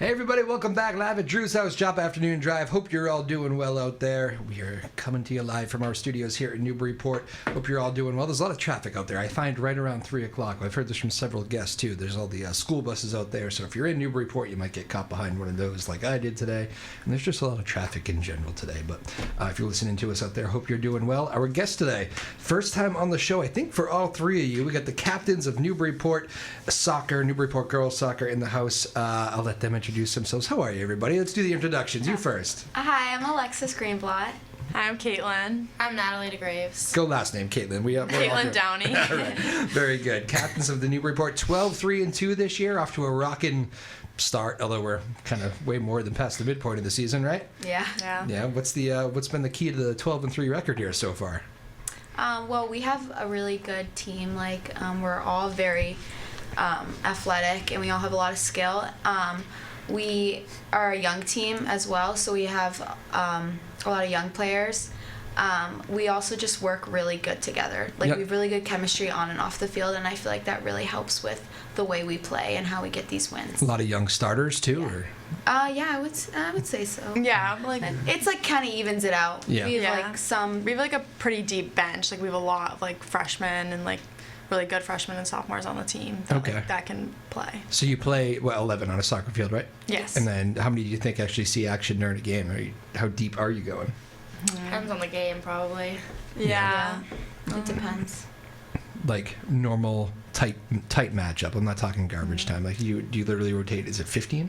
Hey everybody, welcome back live at Drew's House, Joppa Afternoon Drive. Hope you're all doing well out there. We are coming to you live from our studios here in Newburyport. Hope you're all doing well. There's a lot of traffic out there. I find right around 3 o'clock. I've heard this from several guests too. There's all the school buses out there. So if you're in Newburyport, you might get caught behind one of those like I did today. And there's just a lot of traffic in general today. But if you're listening to us out there, hope you're doing well. Our guest today, first time on the show, I think for all three of you. We got the captains of Newburyport soccer, Newburyport girls soccer in the house. I'll let them introduce themselves. How are you, everybody? Let's do the introductions. You first. Hi, I'm Alexis Greenblatt. Hi, I'm Caitlin. I'm Natalie DeGraves. Go last name, Caitlin. Caitlin Downey. All right. Very good. Captains of the Newburyport, 12-3-2 this year, off to a rocking start, although we're kind of way more than past the midpoint of the season, right? Yeah. Yeah. What's been the key to the 12-3 record here so far? Well, we have a really good team. We're all very athletic, and we all have a lot of skill. We are a young team as well, so we have a lot of young players. We also just work really good together. We have really good chemistry on and off the field, and I feel like that really helps with the way we play and how we get these wins. A lot of young starters too, yeah. or? Yeah, I would say so. Yeah, it's kind of evens it out. Yeah. We have we have a pretty deep bench. We have a lot of freshmen and really good freshmen and sophomores on the team that can play. So you play 11 on a soccer field, right? Yes. And then how many do you think actually see action during a game? How deep are you going? Depends on the game, probably. Yeah. It depends. Like normal tight matchup. I'm not talking garbage time. Do you literally rotate? Is it 15?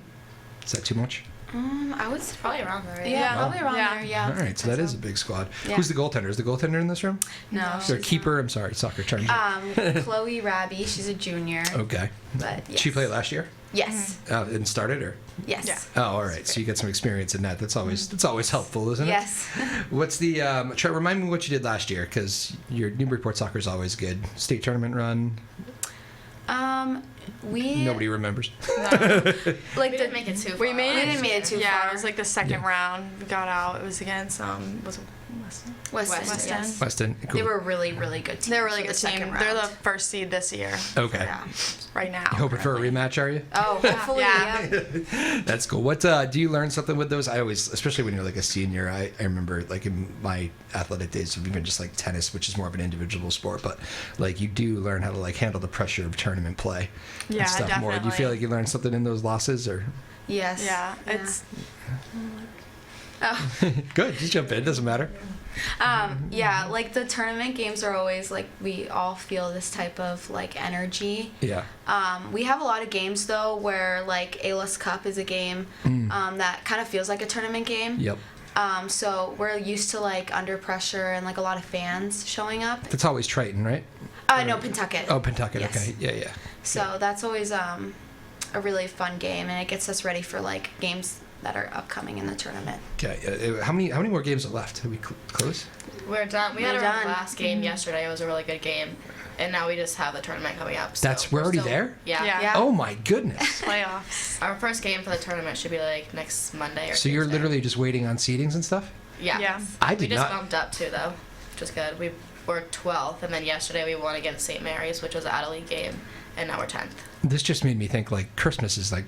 Is that too much? I would Probably around there, right? Yeah, probably around there. Yeah. All right, so that is a big squad. Yeah. Who's the goaltender? Is the goaltender in this room? No. Or keeper? I'm sorry, soccer term. Chloe Raby, she's a junior. Okay. But yes. She played last year? Yes. And started, or? Yes. Yeah. Oh, all right. So you get some experience in that. That's always helpful, isn't it? Yes. What's the remind me what you did last year, because your Newburyport soccer is always good. State tournament run. Nobody remembers. No. We didn't make it too far. We didn't make it too far. Yeah, it was the second round. We got out. It was against Weston. Yes. Weston. Cool. They were a really, really good team. They're a really for good the team. second They're the round. first seed this year. Okay. Yeah. Right now. You hoping for a rematch, are you? Oh, hopefully, Yeah. That's cool. What do you learn something with those? I always, especially when you're a senior, I remember in my athletic days of even just tennis, which is more of an individual sport, but you do learn how to handle the pressure of tournament play Yeah, and stuff more. Do you feel definitely. like you learned something in those losses, or? Yes. Yeah, it's Good, just jump in, doesn't matter. The tournament games are always we all feel this type of energy. Yeah. We have a lot of games though where ALS Cup is a game that kind of feels like a tournament game. Yep. So we're used to under pressure and a lot of fans showing up. That's always Triton, right? No, Pentucket. Oh, Pentucket. Yes. Okay. Yeah. So that's always a really fun game, and it gets us ready for games that are upcoming in the tournament. Okay. How many more games are left? Are we close? We're done. We had We're our done. last game yesterday. It was a really good game. And now we just have the tournament coming up. So We're already still there? Yeah. Yeah. Oh my goodness. playoffs. Our first game for the tournament should be next Monday or So you're Tuesday. literally just waiting on seedings and stuff? Yeah. Yeah. I We did just not. bumped up too, though, which is good. We were 12th, and then yesterday we won against St. Mary's, which was an out-of-league game, and now we're 10th. This just made me think Christmas is I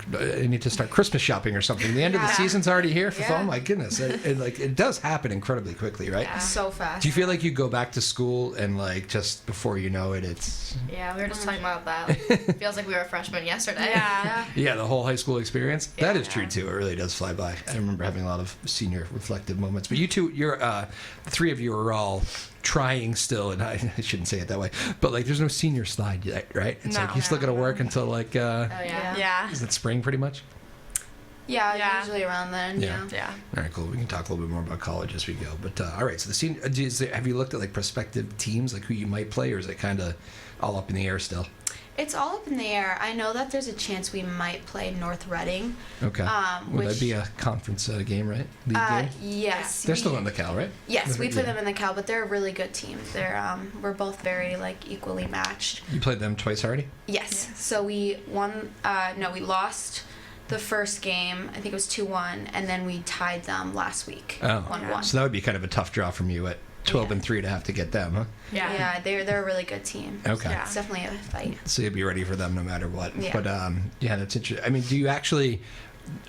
need to start Christmas shopping or something. The end of the season's already here. Oh my goodness, it does happen incredibly quickly, right? Yeah. So fast. Do you feel like you go back to school and just before you know it, it's Yeah, we were just talking about that. Feels like we were freshmen yesterday. Yeah. the whole high school experience? That is true Yeah. too. It really does fly by. I remember having a lot of senior reflective moments. But you two, the three of you are all trying still, and I shouldn't say it that way, but there's no senior slide yet, right? It's No. you still got to work until Oh, yeah. Yeah. is it spring pretty much? Yeah, usually around then. Yeah. Yeah. All right, cool. We can talk a little bit more about college as we go. But all right, so the senior, have you looked at prospective teams, who you might play, or is it kind of all up in the air still? It's all up in the air. I know that there's a chance we might play North Reading. Okay. Would that be a conference game, right? League game? Yes. They're still in the Cal, right? Yes, we play them in the Cal, but they're a really good team. We're both very equally matched. You played them twice already? Yes. So we won. We lost the first game. I think it was 2-1, and then we tied them last week. Oh. 1-1. So that would be kind of a tough draw from you at 12-3 to have to get them, huh? Yeah, they're a really good team. Okay. Yeah. It's definitely a fight. So you'll be ready for them no matter what. Yeah. But that's interesting. I mean, do you actually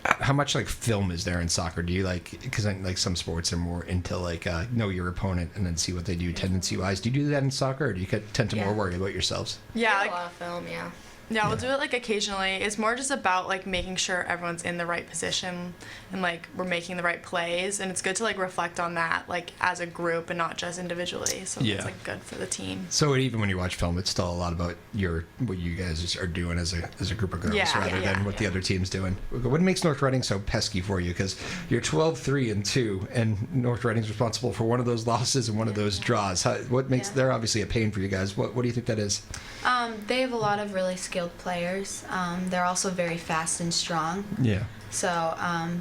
how much like film is there in soccer? Do you because like some sports are more into like know your opponent and then see what they do tendency wise. Do you do that in soccer, or do you tend to more worry about yourselves? Yeah, like, a lot of film. Yeah, we'll do it like occasionally. It's more just about like making sure everyone's in the right position and like we're making the right plays, and it's good to like reflect on that like as a group and not just individually. So it's like good for the team. So even when you watch film, it's still a lot about what you guys are doing as a group of girls rather than what the other team's doing. What makes North Reading so pesky for you? Because you're 12-3-2, and North Reading's responsible for one of those losses and one of those draws. What makes they're obviously a pain for you guys? What do you think that is? They have a lot of really skilled players. They're also very fast and strong. Yeah. So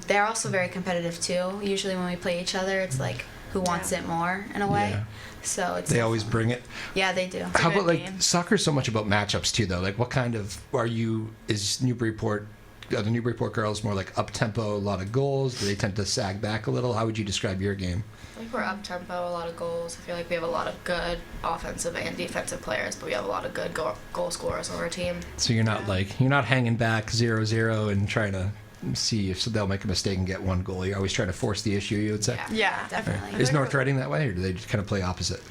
they're also very competitive too. Usually when we play each other, it's like who wants it more in a way. Yeah. So it's they always bring it. Yeah, they do. How about like soccer's so much about matchups too, though? Like, what kind of is Newburyport? Are the Newburyport girls more like up tempo, a lot of goals? Do they tend to sag back a little? How would you describe your game? I think we're up tempo, a lot of goals. I feel like we have a lot of good offensive and defensive players, but we have a lot of good goal scorers on our team. So you're not hanging back 0-0 and trying to see if they'll make a mistake and get one goal. You're always trying to force the issue, you would say? Yeah, definitely. Is North Reading that way, or do they just kind of play opposite?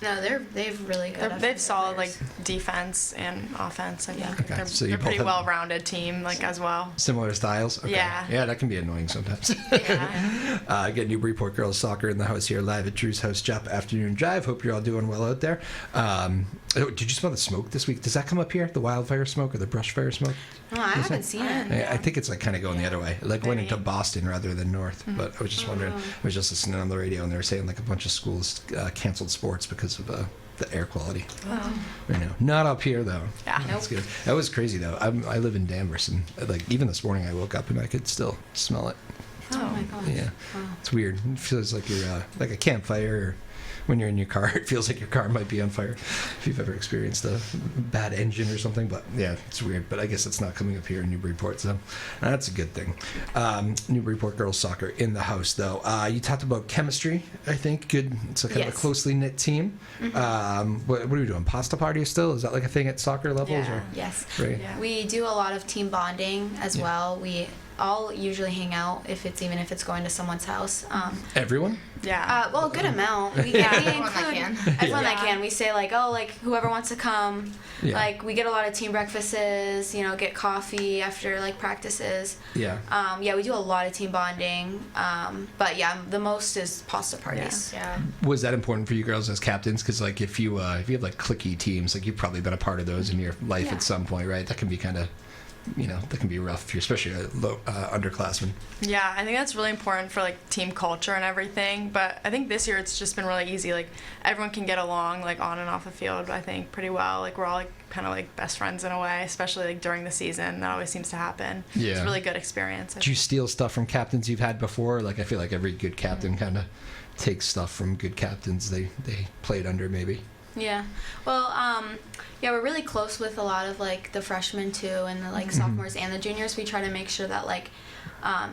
No, they've really good. They've solid like defense and offense. I think Okay. So they're both pretty have well-rounded team like as well. Similar styles. Okay. Yeah, that can be annoying sometimes. Again, Newburyport girls soccer in the house here, live at Drew's house, Joppa Afternoon Drive. Hope you're all doing well out there. Did you smell the smoke this week? Does that come up here? The wildfire smoke or the brush fire smoke? No, I haven't seen it. I think it's like kind of going the other way. Like went into Boston rather than north. But I was just wondering. I was just listening on the radio and they were saying like a bunch of schools canceled sports because of the air quality. I know. Not up here though. Yeah. That's good. That was crazy though. I live in Danvers, and like even this morning I woke up and I could still smell it. Oh my gosh. Yeah. Wow. It's weird. It feels like you're like a campfire, or when you're in your car, it feels like your car might be on fire. If you've ever experienced a bad engine or something, but yeah, it's weird. But I guess it's not coming up here in Newburyport, so that's a good thing. Newburyport girls soccer in the house, though. You talked about chemistry. I think good. It's a kind of a closely knit team. What are we doing? Pasta parties still? Is that like a thing at soccer levels? Yeah. Or? Yes. Right. Yeah. We do a lot of team bonding as well. We all usually hang out if it's going to someone's house. Everyone? Yeah. Well, a good amount. We Everyone that can. Everyone that can. We say like, oh, like whoever wants to come. Yeah. Like we get a lot of team breakfasts. Get coffee after like practices. Yeah. We do a lot of team bonding. But yeah, the most is pasta parties. Yeah. Was that important for you girls as captains? Because like if you have like cliquey teams, like you've probably been a part of those in your life at some point, right? That can be kind of, that can be rough if you're especially a underclassman. Yeah, I think that's really important for like team culture and everything. But I think this year it's just been really easy. Like everyone can get along like on and off the field. I think pretty well. Like we're all like kind of like best friends in a way, especially like during the season. That always seems to happen. Yeah, it's a really good experience. Do you steal stuff from captains you've had before? Like I feel like every good captain kind of takes stuff from good captains they played under maybe. Yeah. Well, we're really close with a lot of like the freshmen too, and the like sophomores and the juniors. We try to make sure that like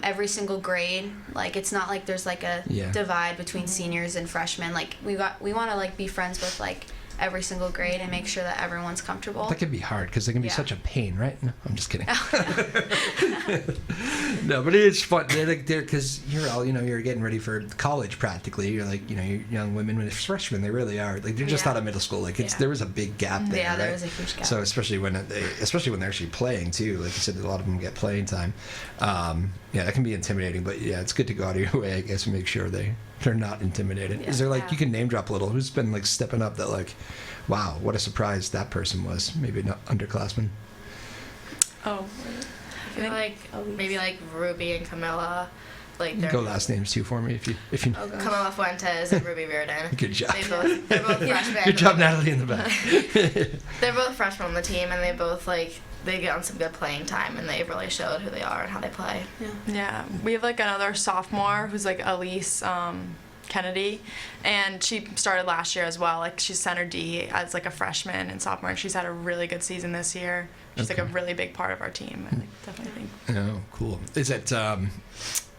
every single grade, like it's not like there's like a divide between seniors and freshmen. Like we want to like be friends with like every single grade and make sure that everyone's comfortable. That can be hard because they can be such a pain, right? No, I'm just kidding. No, but it's fun. They're because you're all, you're getting ready for college practically. You're like, you're young women. When it's freshmen, they really are. Like they're just out of middle school. Like there was a big gap there, right? There was a huge gap. So especially when they're actually playing too. Like you said, a lot of them get playing time. That can be intimidating. But yeah, it's good to go out of your way, I guess, and make sure they're not intimidated. Is there like you can name drop a little? Who's been like stepping up that like, wow, what a surprise that person was? Maybe not underclassmen. Oh, I feel like maybe like Ruby and Camilla. Like go last names too for me if you know. Camilla Fuentes and Ruby Reardon. Good job. They're both freshmen. Good job, Natalie, in the back. They're both freshmen on the team, and they both they get on some good playing time, and they've really showed who they are and how they play. Yeah. We have like another sophomore who's like Elise Kennedy, and she started last year as well. Like she's center D as like a freshman and sophomore, and she's had a really good season this year. She's like a really big part of our team. I definitely think. Oh, cool. Is it?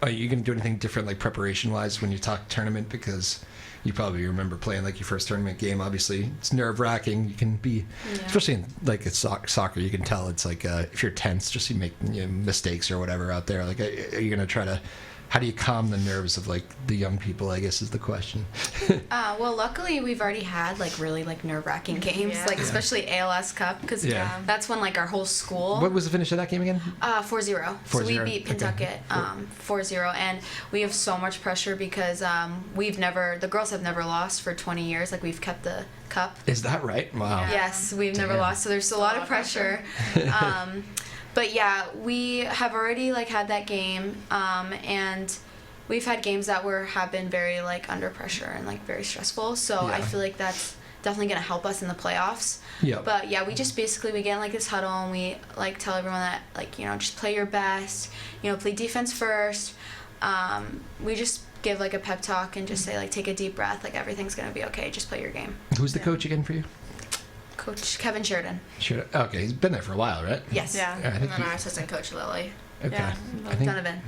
Are you going to do anything different, like preparation-wise, when you talk tournament? Because you probably remember playing like your first tournament game. Obviously, it's nerve-wracking. You can be, especially in like it's soccer, you can tell it's like if you're tense, just you make mistakes or whatever out there. Like, are you gonna try to? How do you calm the nerves of like the young people, I guess is the question. Well, luckily we've already had like really like nerve-wracking games, Yeah. like especially ALS Cup, because Yeah. that's when like our whole school. What was the finish of that game again? 4-0. So we 4-0. beat Okay. Pentucket 4-0, and we have so much pressure because the girls have never lost for 20 years. Like we've kept the cup. Is that right? Wow. Yeah. Yes, we've never Damn. lost, so there's a lot of pressure. But yeah, we have already like had that game, and we've had games that have been very like under pressure and like very stressful. So I Yeah. feel like that's definitely gonna help us in the playoffs. Yeah. But yeah, we just basically we get in like this huddle and we like tell everyone that like just play your best, play defense first. We just give like a pep talk and just say like take a deep breath, like everything's gonna be okay, just play your game. Who's the coach again for you? Coach Kevin Sheridan. Sure. Okay, he's been there for a while, right? Yes. Yeah. I And think then our assistant coach Lily. okay. Yeah. I think Donovan.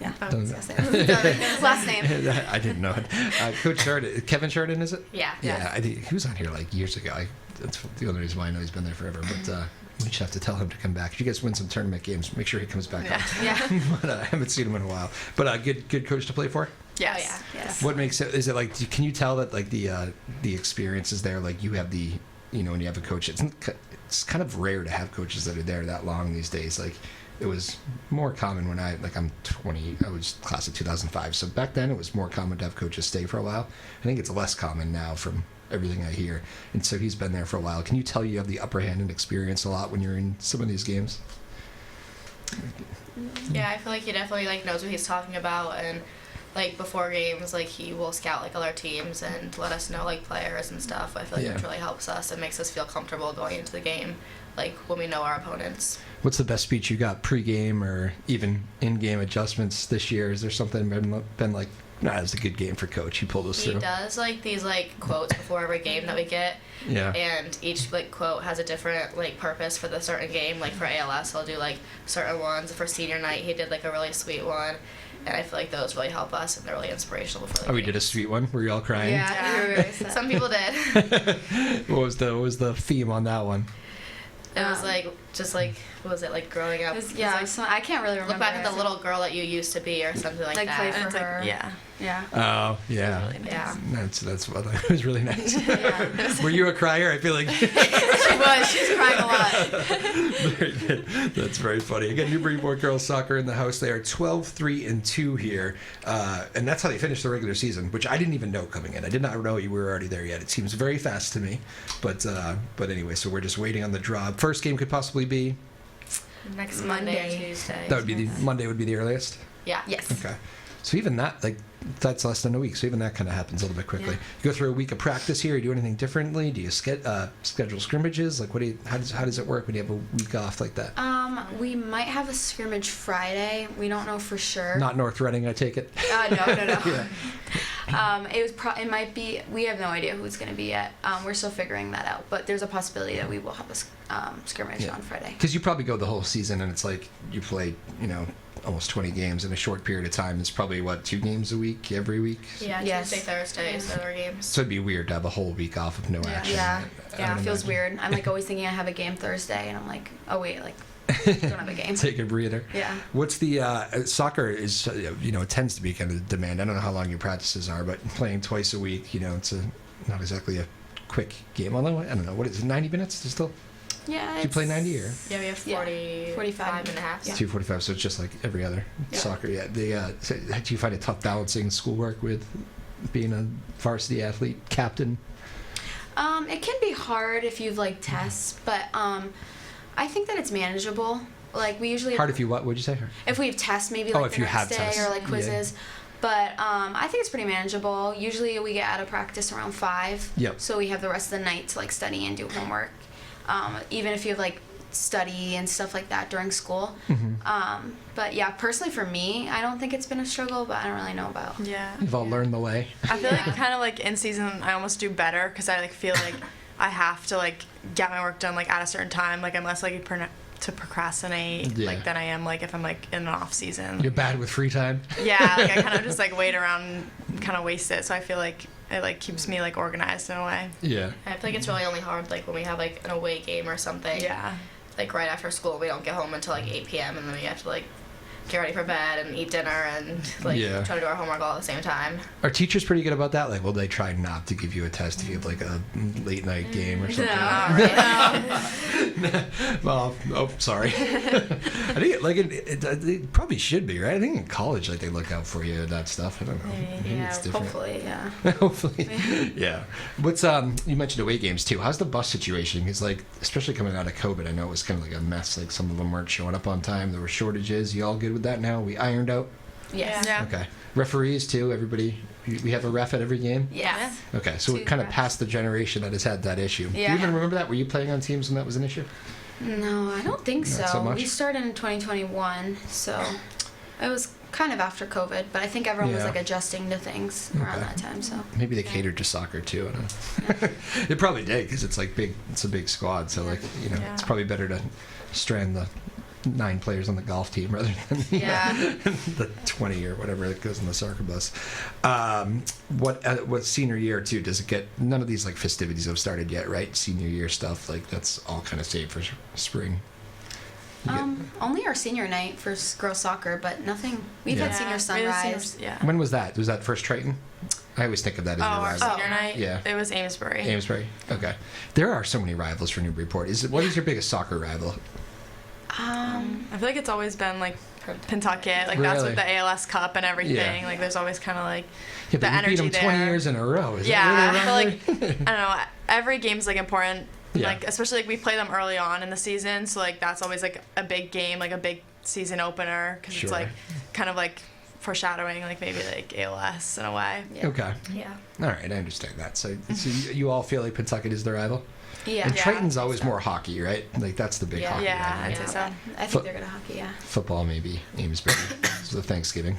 Yeah. Donovan. His last name. Donovan. His last name. I didn't know it. Coach Sheridan, Kevin Sheridan, is it? Yeah. Yeah, I think he was on here like years ago. That's the only reason why I know he's been there forever. But we just have to tell him to come back. If you guys win some tournament games, make sure he comes back. Yeah. Yeah. But I haven't seen him in a while. But good coach to play for. Yes. Oh, yeah. Yes. What makes it? Is it like? Can you tell that like the experience is there? Like you have the when you have a coach, it's kind of rare to have coaches that are there that long these days. Like it was more common when I'm 20. I was class of 2005. So back then it was more common to have coaches stay for a while. I think it's less common now from everything I hear. And so he's been there for a while. Can you tell you have the upper hand and experience a lot when you're in some of these games? Yeah, I feel like he definitely like knows what he's talking about, and like before games, like he will scout like other teams and let us know like players and stuff. I feel like Yeah. it really helps us and makes us feel comfortable going into the game, like when we know our opponents. What's the best speech you got pre-game or even in-game adjustments this year? Is there something been like, nah, it's a good game for coach. He pulled us He through. does like these like quotes before every game that we get, Yeah. and each like quote has a different like purpose for the certain game. Like for ALS, he'll do like certain ones. For senior night, he did like a really sweet one. And I feel like those really help us, and they're really inspirational before the Oh, we games. did a sweet one. Were you all crying? Yeah. You were very sad. Some people did. What was the theme on that one? It was like just like what was it like growing up? It was- It yeah, was, so I can't really like, remember. look back at it. the little girl that you used to be, or something like Like, that. play And for it's like, her. yeah. Yeah. Oh, yeah. Really nice. Yeah. That's what it was really nice. Yeah. Were you a crier? I feel like She was. She's crying a lot. very good. That's very funny. Again, Newburyport girls soccer in the house. They are 12-3-2 here, and that's how they finished the regular season, which I didn't even know coming in. I did not know you were already there yet. It seems very fast to me, but anyway, so we're just waiting on the draw. First game could possibly be Next Monday. Monday or Tuesday. that would be Monday would be the earliest. Yeah. Yes. Okay. So even that, like, that's less than a week. So even that kind of happens a little bit quickly. Yeah. You go through a week of practice here. You do anything differently? Do you schedule scrimmages? Like, how does it work when you have a week off like that? We might have a scrimmage Friday. We don't know for sure. Not North Reading, I take it. No. Yeah. It might be. We have no idea who it's going to be yet. We're still figuring that out. But there's a possibility that we will have a scrimmage Yeah. on Friday. Because you probably go the whole season, and it's like you play, almost 20 games in a short period of time. It's probably, 2 games a week, every week? Yeah. Yes. Tuesday, Thursday is our games. So it'd be weird to have a whole week off of no action. Yeah. I Yeah. would It feels imagine. weird. I'm like always thinking I have a game Thursday, and I'm like, oh wait, like don't have a game. Take a breather. Yeah. What's the soccer is it tends to be kind of demand. I don't know how long your practices are, but playing twice a week, it's not exactly a quick game. Although I don't know, what is it, 90 minutes? Is it still? Yeah. Do you play 90 or? Yeah, we have Yeah. 45 and a half. Yeah. 2:45, so it's just like every other Yeah. soccer. Yeah. So do you find it tough balancing schoolwork with being a varsity athlete, captain? It can be hard if you've like tests, but I think that it's manageable. Like we usually Hard if you what? What'd you say? if we have tests, maybe Oh, like if the you next have day tests. or like Yeah. quizzes. But I think it's pretty manageable. Usually we get out of practice around 5. Yep. So we have the rest of the night to like study and do homework. Even if you have like study and stuff like that during school. Mm-hmm. But yeah, personally for me, I don't think it's been a struggle, but I don't really know about. Yeah. You've all learned the way. I feel like kind of like in season, I almost do better because I like feel like I have to like get my work done like at a certain time. Like I'm less likely to procrastinate Yeah. like than I am like if I'm like in an off season. You're bad with free time. Yeah, like I kind of just like wait around, kind of waste it. So I feel like it like keeps me like organized in a way. Yeah. I feel like it's really only hard like when we have like an away game or something. Yeah. Like right after school, we don't get home until like 8 p.m. and then we have to like get ready for bed and eat dinner and like Yeah. try to do our homework all at the same time. Are teachers pretty good about that? Like, will they try not to give you a test if you have like a late night game or something? Well, oh, sorry. I think like it probably should be, right? I think in college, like they look out for you and that stuff. I don't know. Maybe Yeah, it's different. hopefully, yeah. Hopefully, yeah. What's you mentioned away games too. How's the bus situation? Because like, especially coming out of COVID, I know it was kind of like a mess. Like some of them weren't showing up on time. There were shortages. You all good with that now? We ironed out. Yes. Yeah. Okay. Referees too. Everybody. We have a ref at every game. Yes. Okay, so we're Two kind of refs. past the generation that has had that issue. Do you Yeah. even remember that? Were you playing on teams when that was an issue? No, I don't think Not so much? We started in 2021, so it was kind of after COVID, but I think everyone was Yeah. like adjusting to things around Okay. that time. So Maybe they catered to soccer too. I don't know. It probably did because it's like big. It's a big squad, so like Yeah. it's probably better to strand the 9 players on the golf team rather than Yeah. the 20 or whatever that goes in the soccer bus. What senior year too? Does it get? None of these like festivities have started yet, right? Senior year stuff like that's all kind of saved for spring. You get- only our senior night for girls soccer, but nothing. We've Yeah. had senior We had sunrise. yeah. When was that? Was that first Triton? I always think of that as Oh, your our rival. senior night. Yeah. It was Amesbury. Amesbury. Okay. There are so many rivals for Newburyport. What is your biggest soccer rival? I feel like it's always been like Pentucket. Like that's Really? with the ALS Cup and everything. Yeah. Like there's always kind of like Yeah, the but you energy beat them there. 20 years in a row. Is Yeah, that I really feel like I don't know. Every game's like important. Yeah. Like especially like we play them early on in the season, so like that's always like a big game, like a big season opener, because Sure. it's like kind of like foreshadowing like maybe like ALS in a way. Yeah. Okay. Yeah. All right, I understand that. So you all feel like Pentucket is the rival? Yeah. And Yeah, Triton's I think always so. more hockey, right? Like that's the big Yeah. hockey Yeah, rivalry. I'd say so. I think they're good at hockey. Yeah. Football maybe Amesbury. So Thanksgiving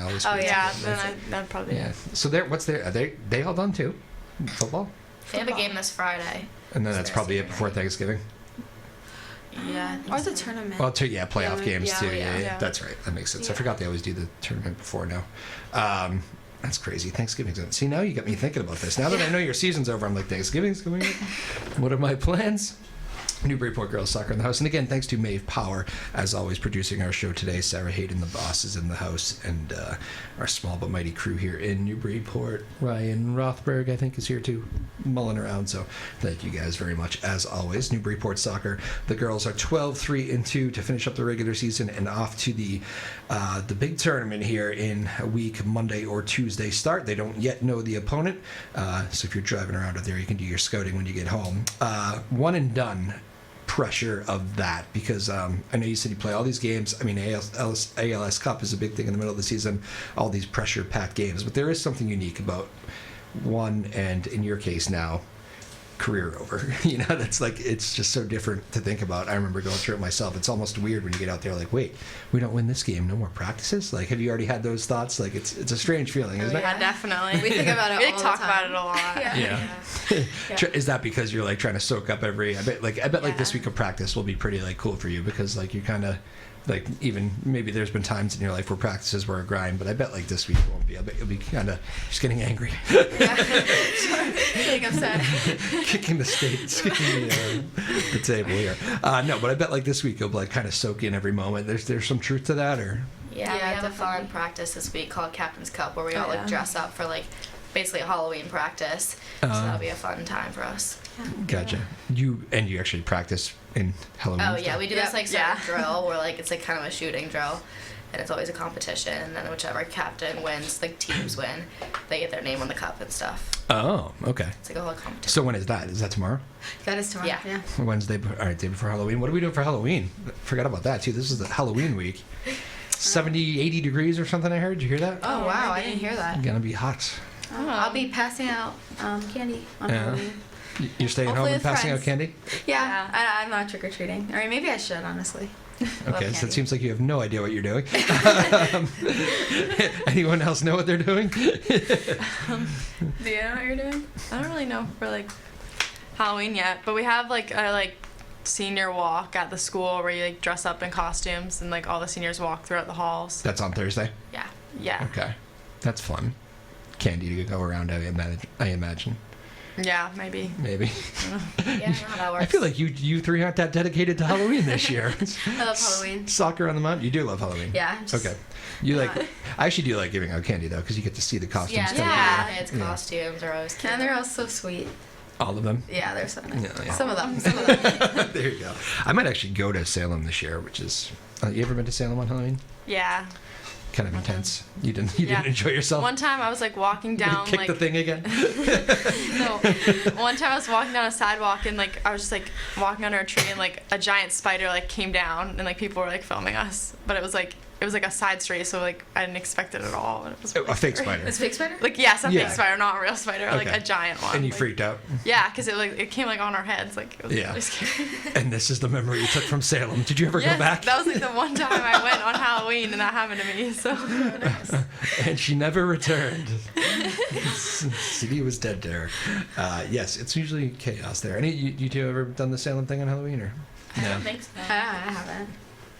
always. Oh, feels Yeah, like then that. that'd probably Yeah. So are they all done too? Football? They have a game this Friday. And then So that's they're probably it senior before night. Thanksgiving. Yeah. Or the tournament. Well, playoff Yeah, games yeah, too. yeah. Yeah, Yeah. that's right. That makes sense. I Yeah. forgot they always do the tournament before now. That's crazy. Thanksgiving's on. See, now you got me thinking about this. Now that I know your season's over, I'm like, Thanksgiving's coming up. What are my plans? Newburyport Girls Soccer in the house. And again, thanks to Maeve Power, as always, producing our show today. Sarah Hayden, the boss, is in the house. And our small but mighty crew here in Newburyport. Ryan Rothberg, I think, is here too, mulling around. So thank you guys very much, as always. Newburyport Soccer. The girls are 12-3-2 to finish up the regular season and off to the big tournament here in a week, Monday or Tuesday start. They don't yet know the opponent. So if you're driving around out there, you can do your scouting when you get home. One and done pressure of that, because I know you said you play all these games. I mean, ALS Cup is a big thing in the middle of the season, all these pressure-packed games. But there is something unique about one, and in your case now, career over. You know, that's like, it's just so different to think about. I remember going through it myself. It's almost weird when you get out there like, wait, we don't win this game, no more practices? Like, have you already had those thoughts? Like, it's a strange feeling, isn't Yeah, definitely. We think about it We all like, the talk time. about it a lot. Yeah. it? Yeah. Is that because you're like trying to soak up every? I bet like this Yeah. week of practice will be pretty like cool for you, because like you kind of like, even maybe there's been times in your life where practices were a grind, but I bet like this week won't be. I bet you'll be kind of just getting angry, Getting upset. kicking the stage, kicking the table here. No, but I bet like this week you'll like kind of soak in every moment. There's some truth to that, or Yeah, Yeah, we have a fun definitely. practice this week called Captain's Cup, where we all Oh, like yeah. dress up for like basically a Halloween practice. So that'll be a fun time for us. gotcha. You actually practice in Halloween. Oh yeah, stuff? we do Yep. this like Yeah. certain drill where like it's like kind of a shooting drill, and it's always a competition. And then whichever captain wins, like teams win, they get their name on the cup and stuff. Oh, okay. It's like a whole competition. So when is that? Is that tomorrow? That is tomorrow. Yeah. Wednesday. All right, day before Halloween. What are we doing for Halloween? Forgot about that too. This is the Halloween week. 70, 80 degrees or something. I heard. Did you hear that? Oh wow, I didn't hear that. Gonna be hot. I'll be passing out candy on Yeah. Halloween. You're staying home Hopefully and with passing out friends. candy? Yeah, I'm not trick or treating. Or maybe I should, honestly. Love Okay, so it candy. seems like you have no idea what you're doing. Anyone else know what they're doing? Do you know what you're doing? I don't really know for like Halloween yet, but we have like a like senior walk at the school where you like dress up in costumes and like all the seniors walk throughout the halls. That's on Thursday. Yeah. Yeah. Okay, that's fun. candy to go around. I imagine. Yeah, maybe. Maybe. Yeah, I don't know how that works. I feel like you three aren't that dedicated to Halloween this year. I love Halloween. Soccer on the mountain. You do love Halloween. Yeah. Just, Okay. You like? I actually do like giving out candy though, because you get to see the costumes. Yeah, come Yeah. out. Kids' costumes are always cute. and they're all so sweet. All of them. Yeah, they're so nice. Yeah, yeah. Some of them. Some of them. There you go. I might actually go to Salem this year, which is. You ever been to Salem on Halloween? Yeah. Kind of intense. You didn't enjoy yourself. One time I was like walking down Kick like the thing again. no. One time I was walking down a sidewalk and like I was just like walking under a tree and like a giant spider like came down and like people were like filming us, but it was like a side street, so like I didn't expect it at all. And it was A fake spider. It's a fake spider? like yes, a Yeah. fake spider, not a real spider, like Okay. a giant one. And you like, freaked out. Yeah, because it came like on our heads, like it was Yeah. really scary. And this is the memory you took from Salem. Did you ever Yes, go back? that was like the one time I went on Halloween and that happened to me. So And she never returned. CD was dead to her. Yes, it's usually chaos there. Any you two ever done the Salem thing on Halloween or? I No. don't think so. I haven't.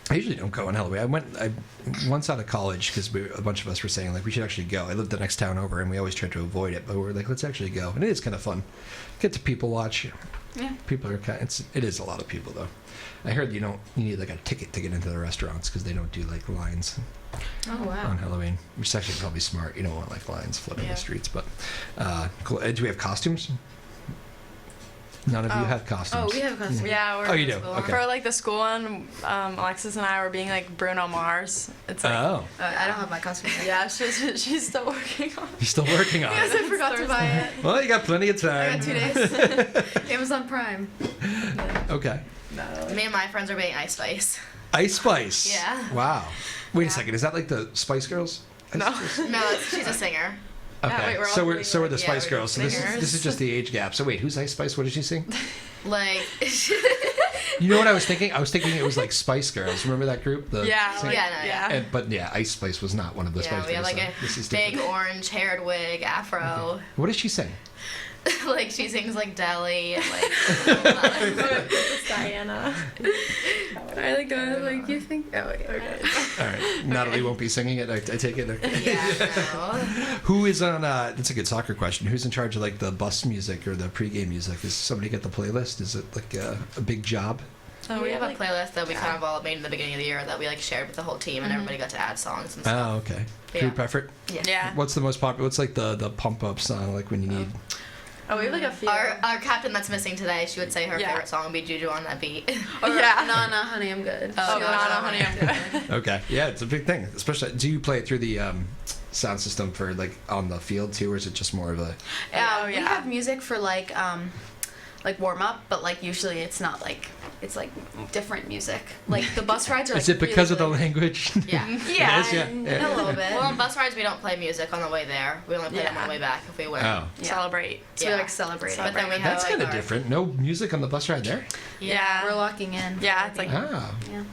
I usually don't go on Halloween. I once out of college because a bunch of us were saying like we should actually go. I lived the next town over and we always tried to avoid it, but we were like let's actually go. And it is kind of fun. Get to people watch. Yeah. People are it is a lot of people though. I heard you need like a ticket to get into the restaurants because they don't do like lines Oh, wow. on Halloween, which is actually probably smart. You don't want like lines flooding Yeah. the streets, but cool. Do we have costumes? None of you Oh. have costumes. Oh, we have costumes. yeah, we're Oh, you do? School. Okay. for like the school one. Alexis and I were being like Bruno Mars. It's like Oh, I don't have my costume yet. yeah, she's still working on it. you're still working on Yes, it. I forgot to buy it. Well, you got plenty of I time. got 2 days. Amazon Prime. Okay. Me and my friends are being Ice Spice. Ice Spice. Yeah. Wow. Wait a Yeah. second. Is that like the Spice Girls? No. No, she's a singer. Okay. Yeah, wait, we're all so we're doing, so we're the like- Spice yeah, we're Girls. So this singers. is just the age gap. So wait, who's Ice Spice? What did she sing? Like, You know what I was thinking? I was thinking it was like Spice Girls. Remember that group? The Yeah, sing- Yeah, no, yeah. But yeah, Ice Spice was not one of the yeah, Spice we have Girls. like so this is a big different. orange haired wig, afro. What does she sing? Like she sings like Deli and like. Diana. I like like you think. Oh, okay. All right, Natalie won't be singing it. I take it. Okay. Yeah, no. Who is on? That's a good soccer question. Who's in charge of like the bus music or the pregame music? Is somebody get the playlist? Is it like a big job? So We have a like, playlist that we kind of all made in the beginning of the year that we like shared with the whole team, and everybody got to add songs and stuff. Oh, okay. Yeah. Group effort. yeah. What's the most popular? What's like the pump up song? Like when you need. Oh, we have like a few. Our captain that's missing today, she would say her Yeah. favorite song would be Juju on that beat. Or, Yeah. No, no, honey, I'm good. Oh, Oh, no, no, no, honey, I'm good. Okay. Yeah, it's a big thing. Especially, do you play it through the sound system for like on the field too, or is it just more of a? Yeah, Oh, we yeah. have music for like warm up, but like usually it's not like it's like different music. Like the bus rides are. Like, Is it because really, of the language? Yeah. Yeah, It is, yeah, and yeah. a little bit. Well, on bus rides, we don't play music on the way there. We only play them on Yeah. the way back if we win. Oh, Yeah. Celebrate. So we like celebrate. But then we have that's like kind of our- different. No music on the bus ride there. Yeah. We're locking in. Yeah, it's like Ah. Yeah.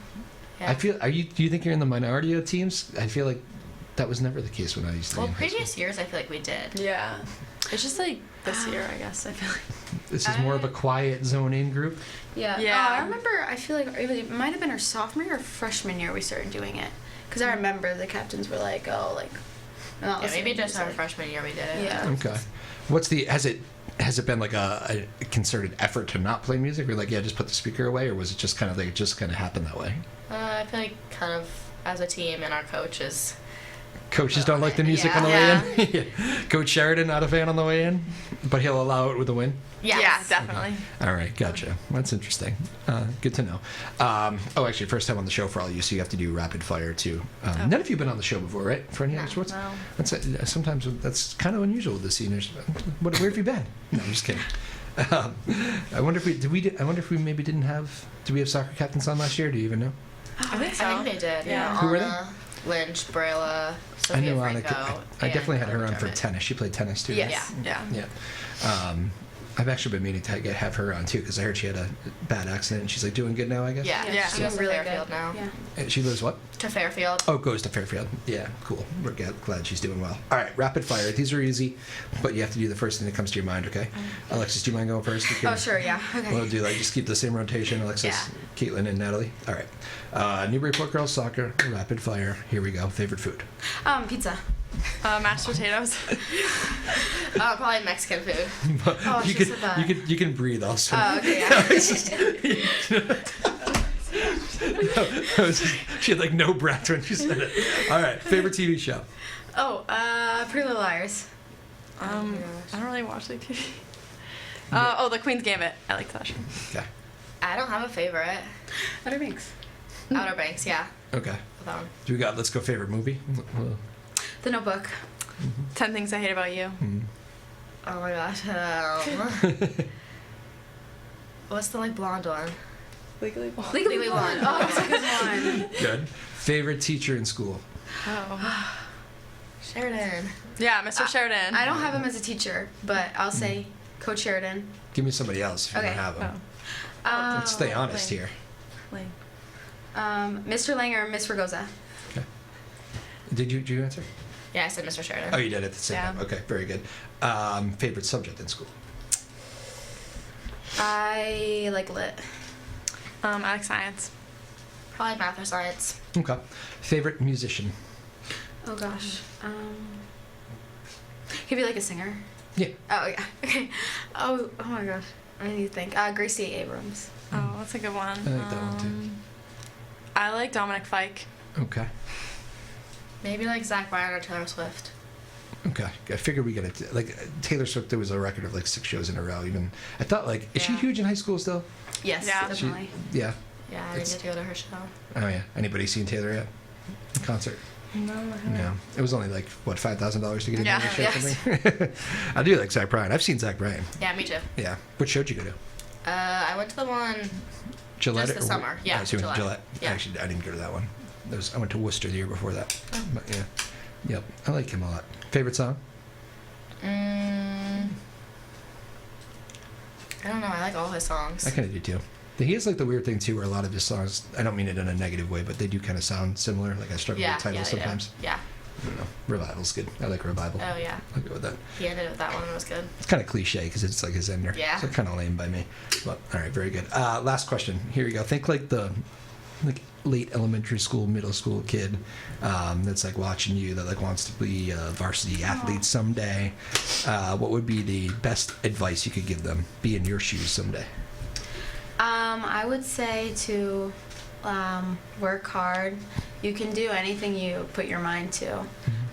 Yeah. I feel. Do you think you're in the minority of teams? I feel like that was never the case when I used to. Well, be in high school. previous years, I feel like we did. yeah. It's just like this year, I guess. I feel like. This is more of a quiet zone in group. Yeah. Yeah. Oh, I remember. I feel like it might have been our sophomore year or freshman year we started doing it, because I remember the captains were like, "Oh, like." Not Yeah, maybe listening to just our music. freshman year we did it. Yeah. Okay. Has it been like a concerted effort to not play music, or like just put the speaker away, or was it just kind of like it just kind of happened that way? I feel like kind of as a team and our coaches. Coaches don't like the music on the Yeah. way in. Yeah. Coach Sheridan not a fan on the way in, but he'll allow it with a win. Yes. Yeah, definitely. All right, gotcha. That's interesting. Good to know. Actually, first time on the show for all you, so you have to do rapid fire too. None of you have been on the show before, right? For any other sports? No. That's sometimes that's kind of unusual with the seniors. Where have you been? No, I'm just kidding. I wonder if we maybe didn't have. Did we have soccer captains on last year? Do you even know? I think so. I think they did. Yeah. Who were they? Anna, Lynch, Brayla, I Sophia know Anna. Franco. I definitely and had her on for McDermott. tennis. She played tennis too. Yes. right? Yeah. Yeah. I've actually been meaning to have her on too because I heard she had a bad accident and she's like doing good now, I guess. Yeah, Yeah. she goes to really Fairfield good. now. Yeah. And she lives what? To Fairfield. Oh, goes to Fairfield. Yeah, cool. We're glad she's doing well. All right, rapid fire. These are easy, but you have to do the first thing that comes to your mind, okay? Alexis, do you mind going first? You can- Oh, sure. Yeah. Okay. We'll do just keep the same rotation. Alexis, Yeah. Caitlin, and Natalie. All right. Newburyport girls soccer, rapid fire. Here we go. Favorite food? Pizza. Mashed potatoes. Probably Mexican food. Oh, you she can said that. you can breathe also. Oh, okay. Yeah. She had like no breath when she said it. All right, favorite TV show. Oh, Pretty Little Liars. I don't really watch like TV. The Queen's Gambit. I like that show. Okay. I don't have a favorite. Outer Banks. Outer Banks, yeah. Okay. That one. Do we got? Let's go. Favorite movie. The Notebook. 10 Things I Hate About You. Oh my gosh. What's the like blonde one? Legally Blonde. Legally Blonde. Oh, that's a good one. Good. Favorite teacher in school. Oh. Sheridan. Yeah, Mr. Sheridan. I don't have him as a teacher, but I'll say Coach Sheridan. Give me somebody else if you Okay. don't have them. Oh. Let's stay honest Lane. here. Lane. Mr. Langer and Miss Ragosa. Okay. Did you answer? Yeah, I said Mr. Sheridan. Oh, you did at the same Yeah. time. Okay, very good. Favorite subject in school. I like lit. I like science. Probably math or science. Okay. Favorite musician. Oh gosh. Could be like a singer. Yeah. Oh yeah. Okay. Oh my gosh. I need to think. Gracie Abrams. Oh, that's a good one. I like that one too. I like Dominic Fike. Okay. Maybe like Zach Bryan or Taylor Swift. Okay. I figured we get it. Like Taylor Swift, there was a record of like 6 shows in a row. Even I thought like, is she Yeah. huge in high school still? Yes, Yeah. definitely. Yeah. Yeah, I It's- didn't get to go to her show. Oh yeah. Anybody seen Taylor yet? In concert? No, I haven't. No. It was only like what, $5,000 to get in Yeah. there or Yes. something. I do like Zach Bryan. I've seen Zach Bryan. Yeah, me too. Yeah. What show did you go to? I went to the one. Gillette. Just the summer. Yeah, Oh, so you went to Gillette. Gillette. Yeah. Actually, I didn't go to that one. I went to Worcester the year before that. Oh. But yeah. Yep. I like him a lot. Favorite song? I don't know. I like all his songs. I kind of do too. He has like the weird thing too, where a lot of his songs, I don't mean it in a negative way, but they do kind of sound similar. Like I struggle Yeah, with titles yeah, sometimes. Yeah. I don't know. Revival's good. I like Revival. Oh yeah. I'll go with that. He ended with that one. It was good. It's kind of cliche because it's like his ender. Yeah. So kind of lame by me. But all right, very good. Last question. Here you go. Think like the late elementary school, middle school kid that's like watching you that like wants to be a varsity athlete someday. What would be the best advice you could give them? Be in your shoes someday. I would say to work hard. You can do anything you put your mind to,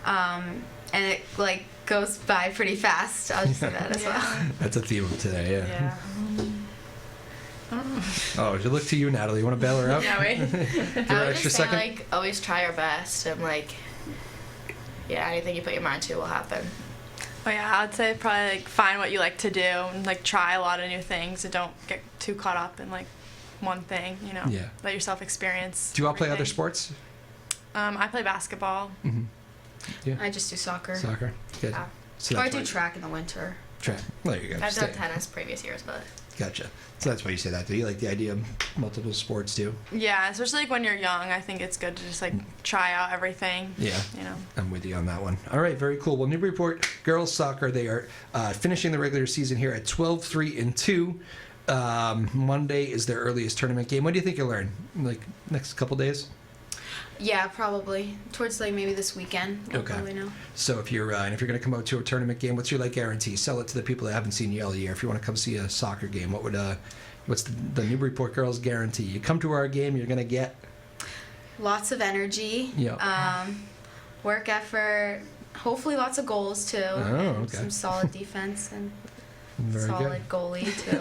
and it like goes by pretty fast. I'll just say that as well. That's a theme of today. Yeah. Yeah. Oh, to look to you, Natalie. You want to bail her out? Yeah, wait. Give her I an would extra just say second. like always try your best and like yeah, anything you put your mind to will happen. Oh yeah, I'd say probably like find what you like to do and like try a lot of new things and don't get too caught up in like one thing, you know. Yeah. Let yourself experience. Do you all play other everything. sports? I play basketball. Mm-hmm. Yeah. I just do soccer. Soccer. Good. Yeah. So Or I that's do why- track in the winter. Track. Well, there you go. I've done Stay- tennis previous years, but Gotcha. So that's why you say that. Do you like the idea of multiple sports too? Yeah, especially like when you're young, I think it's good to just like try out everything. Yeah. You know. I'm with you on that one. All right, very cool. Well, Newburyport girls soccer, they are finishing the regular season here at 12-3-2. Monday is their earliest tournament game. When do you think you'll learn? Like next couple days? Yeah, probably towards like maybe this weekend. We'll Okay. probably know. So if you're going to come out to a tournament game, what's your like guarantee? Sell it to the people that haven't seen you all year. If you want to come see a soccer game, what's the Newburyport girls guarantee? You come to our game, you're going to get Lots of energy. Yeah. Work effort. Hopefully, lots of goals too. Oh, and okay. Some solid defense and very solid good. goalie too.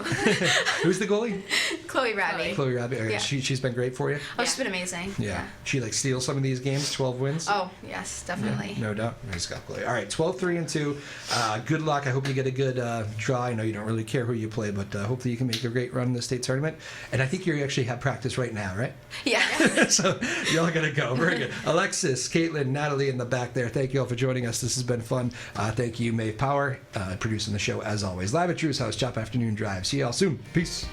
Who's the goalie? Chloe Radby. Chloe Rabbit. Okay, Yeah. She's been great for you. Oh, she's been amazing. Yeah. She like steals some of these games, 12 wins. Oh, yes, definitely. No doubt. Nice job, Chloe. All right, 12-3-2. Good luck. I hope you get a good draw. I know you don't really care who you play, but hopefully you can make a great run in the state tournament. And I think you actually have practice right now, right? Yeah. So you're all going to go. Very good. Alexis, Caitlin, Natalie in the back there. Thank you all for joining us. This has been fun. Thank you, Maeve Power, producing the show as always. Live at Drew's house, Joppa Afternoon Drive. See y'all soon. Peace.